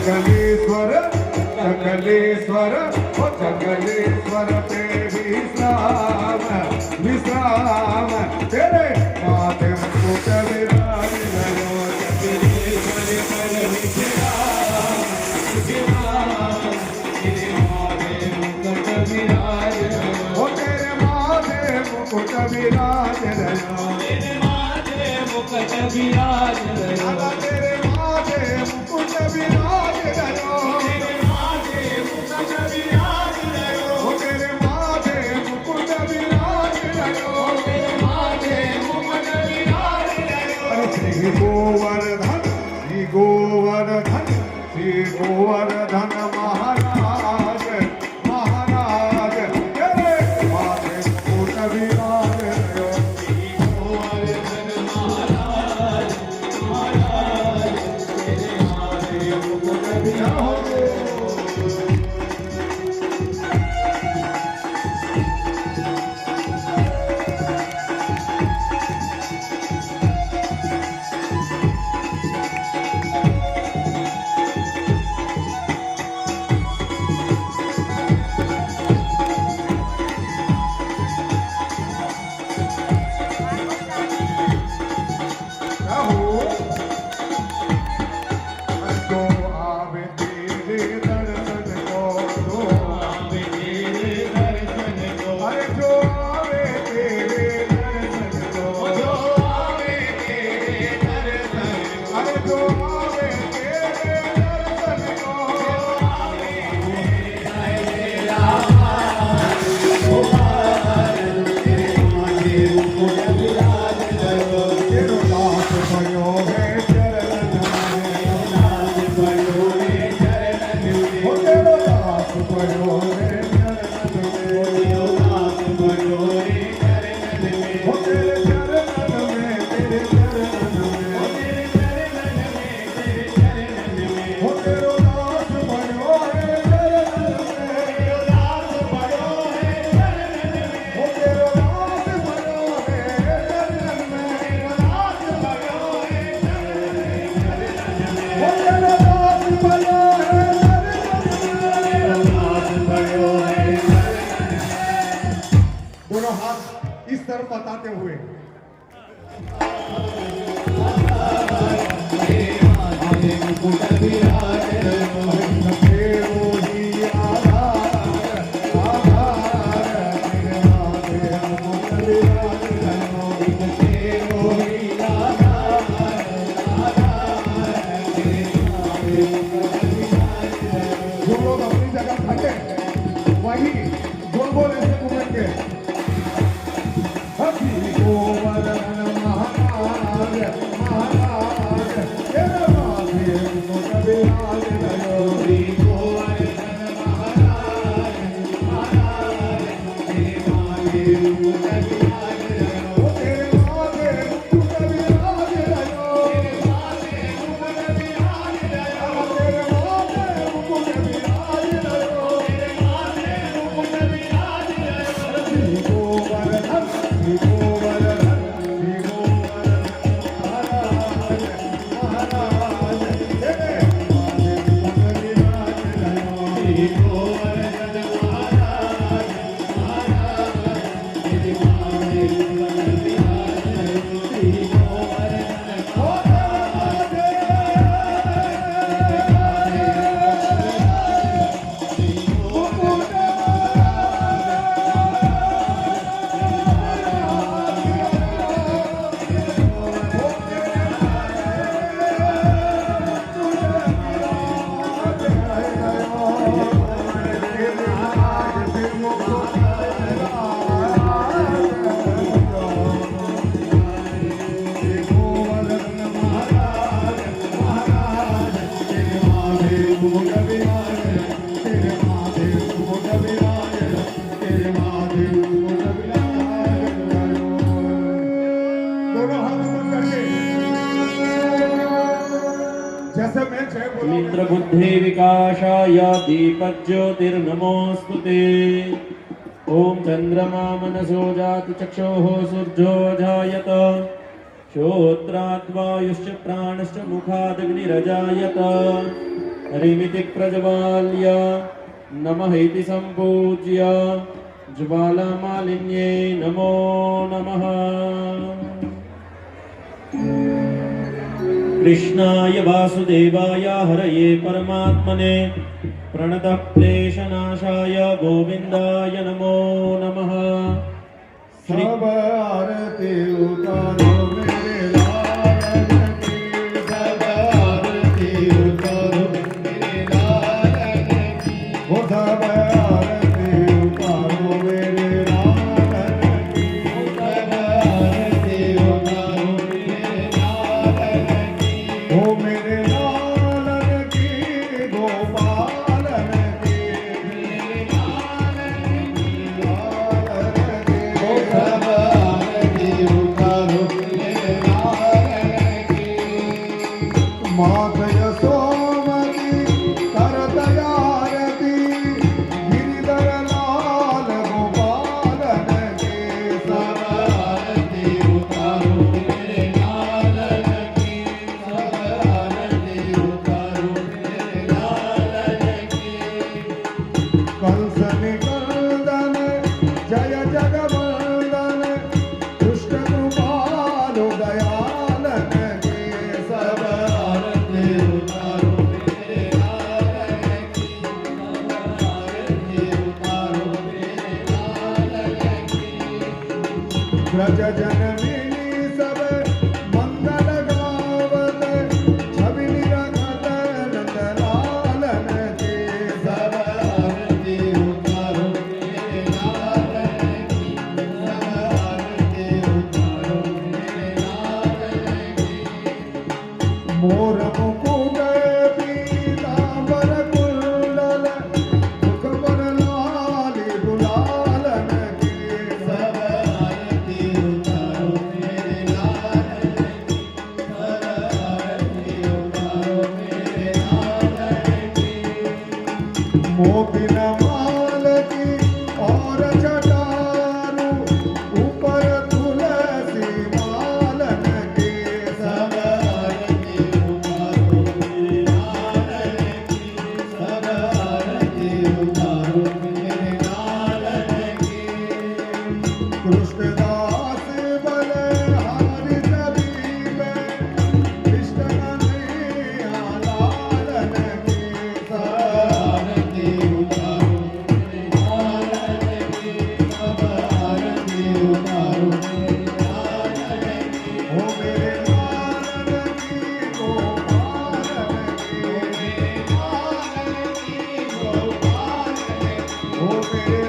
जगलेश्वर जगलेश्वर ओ जगलेश्वर पे विश्राम विश्राम तेरे माथे मुकुट विराज गयो जगलेश्वर पर विश्राम विश्राम तेरे माथे मुकुट विराज ओ तेरे माथे मुकुट विराज गयो तेरे माथे मुकुट विराज गयो तेरे माथे मुकुट विराज गयो तेरे माथे मुकुट विराज गयो तेरे माथे मुकुट विराज गयो तेरे माथे मुकुट विराज गयो श्री गोवर्धन श्री गोवर्धन श्री गोवर्धन महाराज महाराज तेरे माथे मुकुट विराज गयो श्री गोवर्धन महाराज महाराज तेरे माथे मुकुट विराज गयो दोनों हाथ इस तरफ बताते हुए जो लोग अपनी जगह खड़े वही गोल गोल ऐसे घूमेंगे गोवर्धन महाराज महाराज तेरे माथे मुकुट विराज गयो श्री गोवर्धन महाराज महाराज तेरे माथे मुकुट विराज गयो तेरे माथे मुकुट विराज गयो तेरे माथे मुकुट विराज गयो तेरे माथे मुकुट विराज गयो तेरे माथे मुकुट विराज गयो श्री गोवर्धन श्री गोवर्धन श्री गोवर्धन महाराज महाराज तेरे माथे मुकुट विराज गयो श्री गोवर्धन महाराज महाराज तेरे माथे मुकुट विराज गयो श्री गोवर्धन इंद्र बुद्धि विकासाय दीपज्योतिर्नमोस्तुते। ओम चंद्रमा मनसो जातु चक्षुः सूर्यो जायत श्रोत्राद्वायुश्च प्राणश्च मुखादग्निरजायत हरिमिति प्रज्वाल्य नमः इति सम्पूज्य ज्वालामालिन्ये नमो नमः। कृष्णाय वासुदेवाय हरये परमात्मने प्रणतः क्लेशनाशाय गोविन्दाय नमो नमः। श्री सब आरती उतारो मेरे लालन की, सब आरती उतारो मेरे लालन की, वो सब आरती उतारो मेरे लालन की, सब आरती उतारो मेरे लालन की, ओ मेरे लालन की, गोपालन की, मेरे लालन की, लालन की, ओ सब आरती उतारो मेरे लालन की। मात यशोमती करत आरती, गिरिधर लाल गोपालन की, सब आरती उतारो मेरे लालन की, सब आरती उतारो मेरे लालन की। कंस निकंदन जय जगवंदन, दुष्ट कृपालु दयालन की, सब आरती उतारो मेरे लालन की, सब आरती उतारो मेरे लालन की। ब्रज जनमिनी सब मंगल गावत, छवि निरखत नंदलालन की, सब आरती उतारो मेरे लालन की, सब आरती उतारो मेरे लालन की। मोर मुकुट पीतांबर कुंडल, मुखबर लाली गुलालन की, सब आरती उतारो मेरे लालन की, सब आरती उतारो मेरे लालन की। मोती माल की और जटारू, ऊपर तुलसी मालन की, सब आरती उतारो मेरे लालन की, सब आरती उतारो मेरे लालन की। कृष्णदास बलहारी जबीब, कृष्ण कन्हैया लालन की, सब आरती उतारो मेरे लालन की, सब आरती उतारो मेरे लालन की। ओ मेरे लालन की, गोपालन की, ओ मेरे लालन की, गोपालन की, ओ मेरे